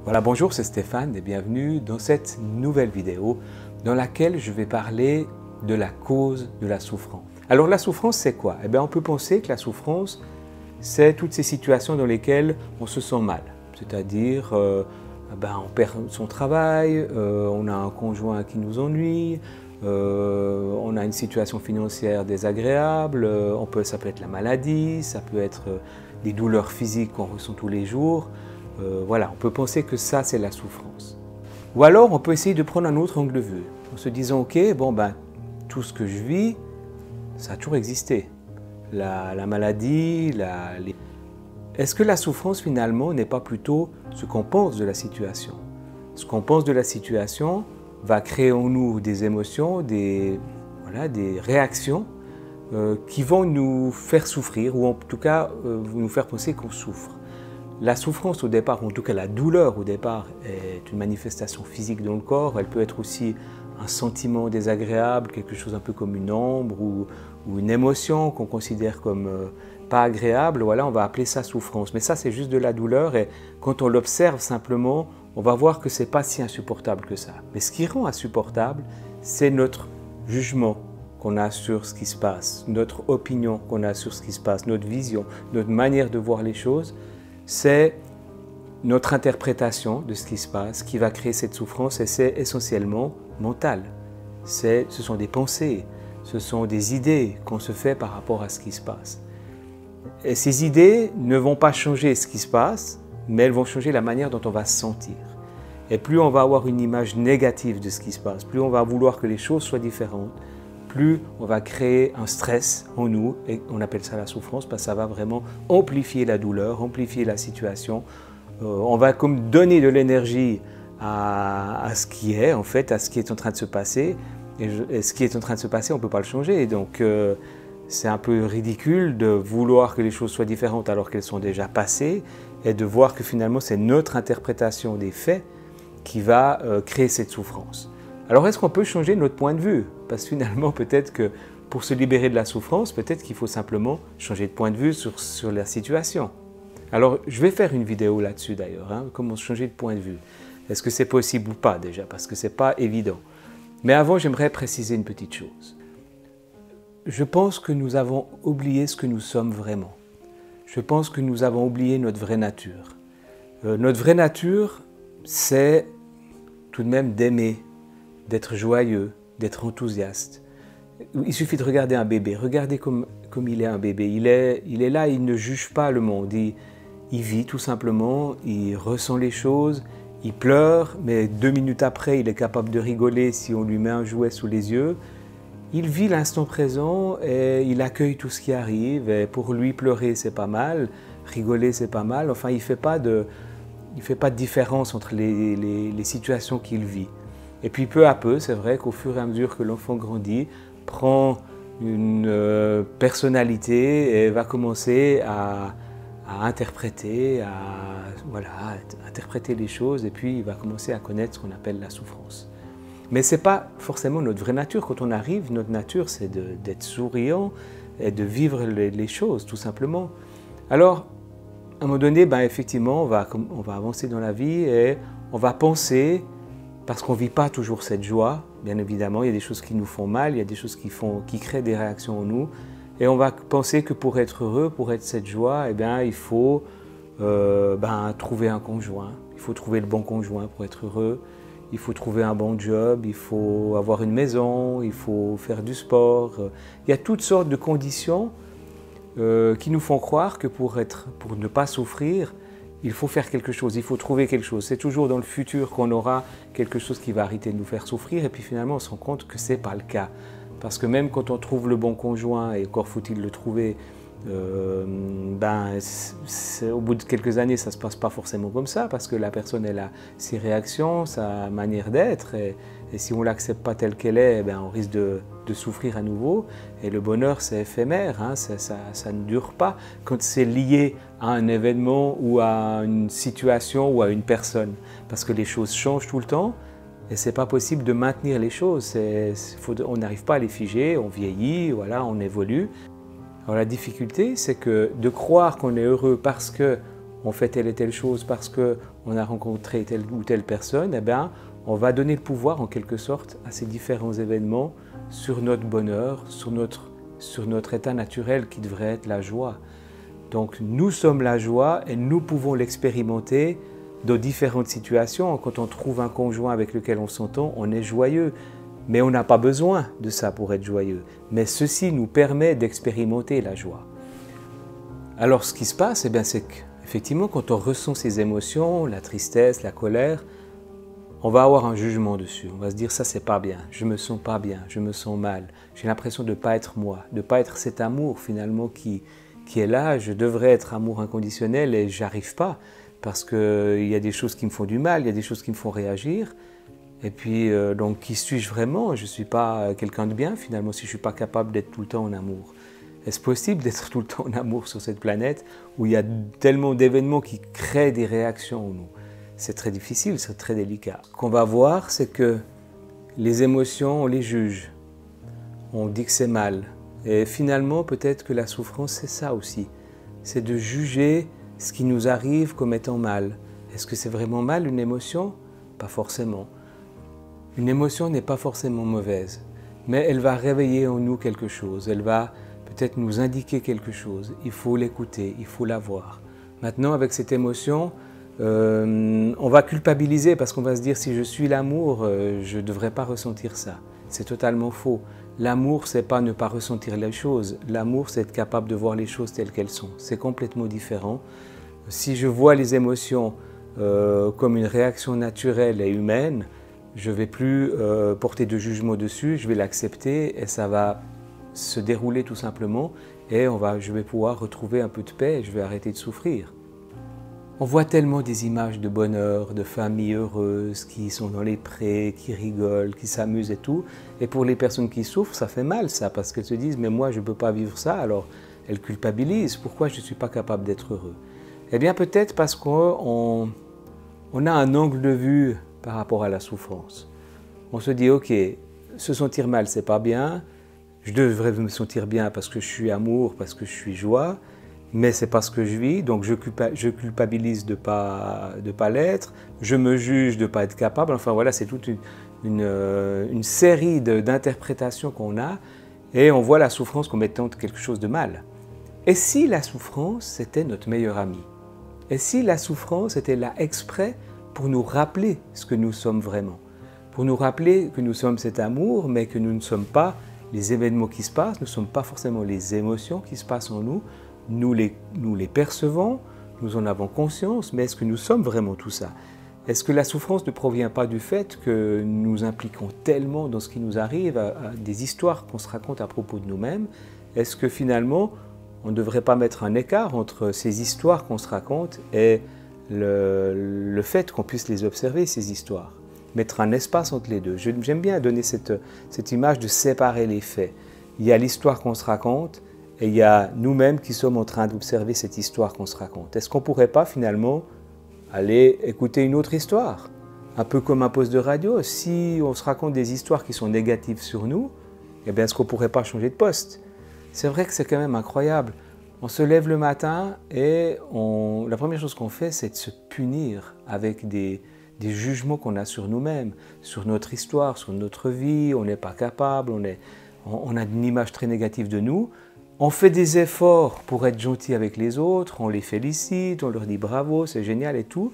Voilà, bonjour, c'est Stéphane et bienvenue dans cette nouvelle vidéo dans laquelle je vais parler de la cause de la souffrance. Alors la souffrance, c'est quoi? Eh bien, on peut penser que la souffrance, c'est toutes ces situations dans lesquelles on se sent mal. C'est-à-dire, on perd son travail, on a un conjoint qui nous ennuie, on a une situation financière désagréable, ça peut être la maladie, ça peut être des douleurs physiques qu'on ressent tous les jours. Voilà, on peut penser que ça, c'est la souffrance. Ou alors, on peut essayer de prendre un autre angle de vue, en se disant, ok, tout ce que je vis, ça a toujours existé. La maladie, Est-ce que la souffrance, finalement, n'est pas plutôt ce qu'on pense de la situation? Ce qu'on pense de la situation va créer en nous des émotions, des réactions qui vont nous faire souffrir, ou en tout cas, nous faire penser qu'on souffre. La souffrance au départ, ou en tout cas la douleur au départ, est une manifestation physique dans le corps. Elle peut être aussi un sentiment désagréable, quelque chose un peu comme une ombre ou une émotion qu'on considère comme pas agréable. Voilà, on va appeler ça souffrance. Mais ça, c'est juste de la douleur et quand on l'observe simplement, on va voir que c'est pas si insupportable que ça. Mais ce qui rend insupportable, c'est notre jugement qu'on a sur ce qui se passe, notre opinion qu'on a sur ce qui se passe, notre vision, notre manière de voir les choses. C'est notre interprétation de ce qui se passe qui va créer cette souffrance et c'est essentiellement mental. Ce sont des pensées, ce sont des idées qu'on se fait par rapport à ce qui se passe. Et ces idées ne vont pas changer ce qui se passe, mais elles vont changer la manière dont on va se sentir. Et plus on va avoir une image négative de ce qui se passe, plus on va vouloir que les choses soient différentes, plus on va créer un stress en nous, et on appelle ça la souffrance, parce que ça va vraiment amplifier la douleur, amplifier la situation. On va comme donner de l'énergie à ce qui est, en fait, à ce qui est en train de se passer. Et ce qui est en train de se passer, on ne peut pas le changer. Et donc, c'est un peu ridicule de vouloir que les choses soient différentes alors qu'elles sont déjà passées, et de voir que finalement, c'est notre interprétation des faits qui va créer cette souffrance. Alors, est-ce qu'on peut changer notre point de vue? Parce que finalement, peut-être que pour se libérer de la souffrance, peut-être qu'il faut simplement changer de point de vue sur la situation. Alors, je vais faire une vidéo là-dessus d'ailleurs, comment changer de point de vue. Est-ce que c'est possible ou pas déjà? Parce que ce n'est pas évident. Mais avant, j'aimerais préciser une petite chose. Je pense que nous avons oublié ce que nous sommes vraiment. Je pense que nous avons oublié notre vraie nature. Notre vraie nature, c'est tout de même d'aimer, d'être joyeux, d'être enthousiaste. Il suffit de regarder un bébé. Regardez comme il est un bébé. Il est là, il ne juge pas le monde. Il vit tout simplement, il ressent les choses, il pleure, mais 2 minutes après, il est capable de rigoler si on lui met un jouet sous les yeux. Il vit l'instant présent et il accueille tout ce qui arrive. Et pour lui, pleurer, c'est pas mal, rigoler, c'est pas mal. Enfin, il ne fait pas de différence entre les situations qu'il vit. Et puis peu à peu, c'est vrai qu'au fur et à mesure que l'enfant grandit, prend une personnalité et va commencer à interpréter, interpréter les choses et puis il va commencer à connaître ce qu'on appelle la souffrance. Mais ce n'est pas forcément notre vraie nature. Quand on arrive, notre nature, c'est d'être souriant et de vivre les choses, tout simplement. Alors, à un moment donné, effectivement, on va avancer dans la vie et on va penser, parce qu'on ne vit pas toujours cette joie, bien évidemment, il y a des choses qui nous font mal, il y a des choses qui créent des réactions en nous, et on va penser que pour être heureux, pour être cette joie, il faut trouver un conjoint, il faut trouver le bon conjoint pour être heureux, il faut trouver un bon job, il faut avoir une maison, il faut faire du sport. Il y a toutes sortes de conditions qui nous font croire que pour ne pas souffrir, il faut faire quelque chose, il faut trouver quelque chose. C'est toujours dans le futur qu'on aura quelque chose qui va arrêter de nous faire souffrir et puis finalement on se rend compte que ce n'est pas le cas. Parce que même quand on trouve le bon conjoint, et encore faut-il le trouver, au bout de quelques années ça ne se passe pas forcément comme ça parce que la personne elle a ses réactions, sa manière d'être et si on ne l'accepte pas telle qu'elle est, on risque de souffrir à nouveau et le bonheur c'est éphémère, ça ne dure pas quand c'est lié à un événement ou à une situation ou à une personne parce que les choses changent tout le temps et ce n'est pas possible de maintenir les choses, on n'arrive pas à les figer, on vieillit, voilà, on évolue. Alors la difficulté, c'est que de croire qu'on est heureux parce que on fait telle et telle chose parce qu'on a rencontré telle ou telle personne, eh bien, on va donner le pouvoir en quelque sorte à ces différents événements sur notre bonheur, sur notre état naturel qui devrait être la joie. Donc nous sommes la joie et nous pouvons l'expérimenter dans différentes situations. Quand on trouve un conjoint avec lequel on s'entend, on est joyeux. Mais on n'a pas besoin de ça pour être joyeux. Mais ceci nous permet d'expérimenter la joie. Alors ce qui se passe, c'est qu'effectivement quand on ressent ces émotions, la tristesse, la colère, on va avoir un jugement dessus. On va se dire ça c'est pas bien, je me sens pas bien, je me sens mal. J'ai l'impression de ne pas être moi, de ne pas être cet amour finalement qui est là. Je devrais être amour inconditionnel et j'arrive pas parce qu'il y a des choses qui me font du mal, il y a des choses qui me font réagir. Et puis, donc, qui suis-je vraiment? Je ne suis pas quelqu'un de bien, finalement, si je ne suis pas capable d'être tout le temps en amour. Est-ce possible d'être tout le temps en amour sur cette planète où il y a tellement d'événements qui créent des réactions en nous? C'est très difficile, c'est très délicat. Ce qu'on va voir, c'est que les émotions, on les juge. On dit que c'est mal. Et finalement, peut-être que la souffrance, c'est ça aussi. C'est de juger ce qui nous arrive comme étant mal. Est-ce que c'est vraiment mal, une émotion? Pas forcément. Une émotion n'est pas forcément mauvaise, mais elle va réveiller en nous quelque chose, elle va peut-être nous indiquer quelque chose. Il faut l'écouter, il faut la voir. Maintenant, avec cette émotion, on va culpabiliser parce qu'on va se dire si je suis l'amour, je ne devrais pas ressentir ça. C'est totalement faux. L'amour, c'est pas ne pas ressentir les choses. L'amour, c'est être capable de voir les choses telles qu'elles sont. C'est complètement différent. Si je vois les émotions comme une réaction naturelle et humaine, je ne vais plus porter de jugement dessus, je vais l'accepter et ça va se dérouler tout simplement et je vais pouvoir retrouver un peu de paix et je vais arrêter de souffrir. On voit tellement des images de bonheur, de familles heureuses qui sont dans les prés, qui rigolent, qui s'amusent et tout. Et pour les personnes qui souffrent, ça fait mal ça parce qu'elles se disent « mais moi je ne peux pas vivre ça », alors elles culpabilisent. Pourquoi je ne suis pas capable d'être heureux? Eh bien peut-être parce qu'on a un angle de vue par rapport à la souffrance. On se dit, ok, se sentir mal, c'est pas bien, je devrais me sentir bien parce que je suis amour, parce que je suis joie, mais c'est pas ce que je vis, donc je culpabilise de pas l'être, je me juge de pas être capable, enfin voilà, c'est toute une série d'interprétations qu'on a, et on voit la souffrance comme étant quelque chose de mal. Et si la souffrance, c'était notre meilleur ami? Et si la souffrance était là exprès pour nous rappeler ce que nous sommes vraiment, pour nous rappeler que nous sommes cet amour, mais que nous ne sommes pas les événements qui se passent, nous ne sommes pas forcément les émotions qui se passent en nous, nous les percevons, nous en avons conscience, mais est-ce que nous sommes vraiment tout ça? Est-ce que la souffrance ne provient pas du fait que nous impliquons tellement dans ce qui nous arrive, à des histoires qu'on se raconte à propos de nous-mêmes? Est-ce que finalement, on ne devrait pas mettre un écart entre ces histoires qu'on se raconte et le fait qu'on puisse les observer, ces histoires, mettre un espace entre les deux. J'aime bien donner cette image de séparer les faits. Il y a l'histoire qu'on se raconte et il y a nous-mêmes qui sommes en train d'observer cette histoire qu'on se raconte. Est-ce qu'on ne pourrait pas finalement aller écouter une autre histoire? Un peu comme un poste de radio, si on se raconte des histoires qui sont négatives sur nous, eh bien est-ce qu'on ne pourrait pas changer de poste? C'est vrai que c'est quand même incroyable. On se lève le matin et la première chose qu'on fait, c'est de se punir avec des jugements qu'on a sur nous-mêmes, sur notre histoire, sur notre vie. On n'est pas capable, on a une image très négative de nous. On fait des efforts pour être gentil avec les autres, on les félicite, on leur dit bravo, c'est génial et tout.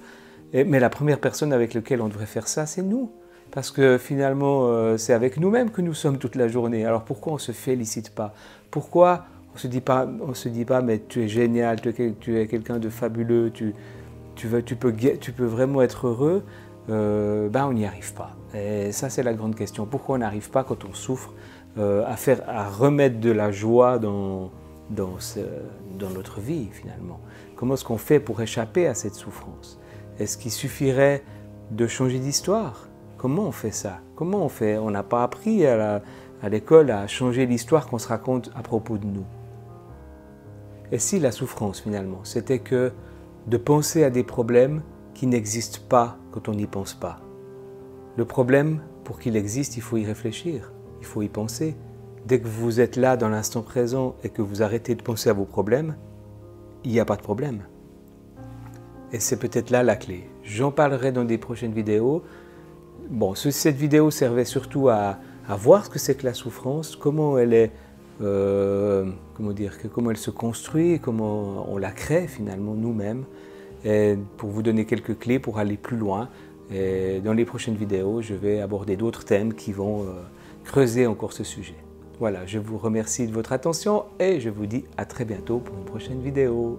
Mais la première personne avec laquelle on devrait faire ça, c'est nous. Parce que finalement, c'est avec nous-mêmes que nous sommes toute la journée. Alors pourquoi on ne se félicite pas? Pourquoi on ne se dit pas, mais tu es génial, tu es quelqu'un de fabuleux, tu peux vraiment être heureux? On n'y arrive pas. Et ça, c'est la grande question. Pourquoi on n'arrive pas, quand on souffre, à remettre de la joie dans notre vie, finalement? Comment est-ce qu'on fait pour échapper à cette souffrance? Est-ce qu'il suffirait de changer d'histoire? Comment on fait ça? Comment on fait? On n'a pas appris à l'école à changer l'histoire qu'on se raconte à propos de nous. Et si la souffrance, finalement, c'était que de penser à des problèmes qui n'existent pas quand on n'y pense pas? Le problème, pour qu'il existe, il faut y réfléchir, il faut y penser. Dès que vous êtes là dans l'instant présent et que vous arrêtez de penser à vos problèmes, il n'y a pas de problème. Et c'est peut-être là la clé. J'en parlerai dans des prochaines vidéos. Bon, cette vidéo servait surtout à voir ce que c'est que la souffrance, comment elle est, comment elle se construit, comment on la crée finalement nous-mêmes, et pour vous donner quelques clés pour aller plus loin. Et dans les prochaines vidéos, je vais aborder d'autres thèmes qui vont creuser encore ce sujet. Voilà, je vous remercie de votre attention et je vous dis à très bientôt pour une prochaine vidéo.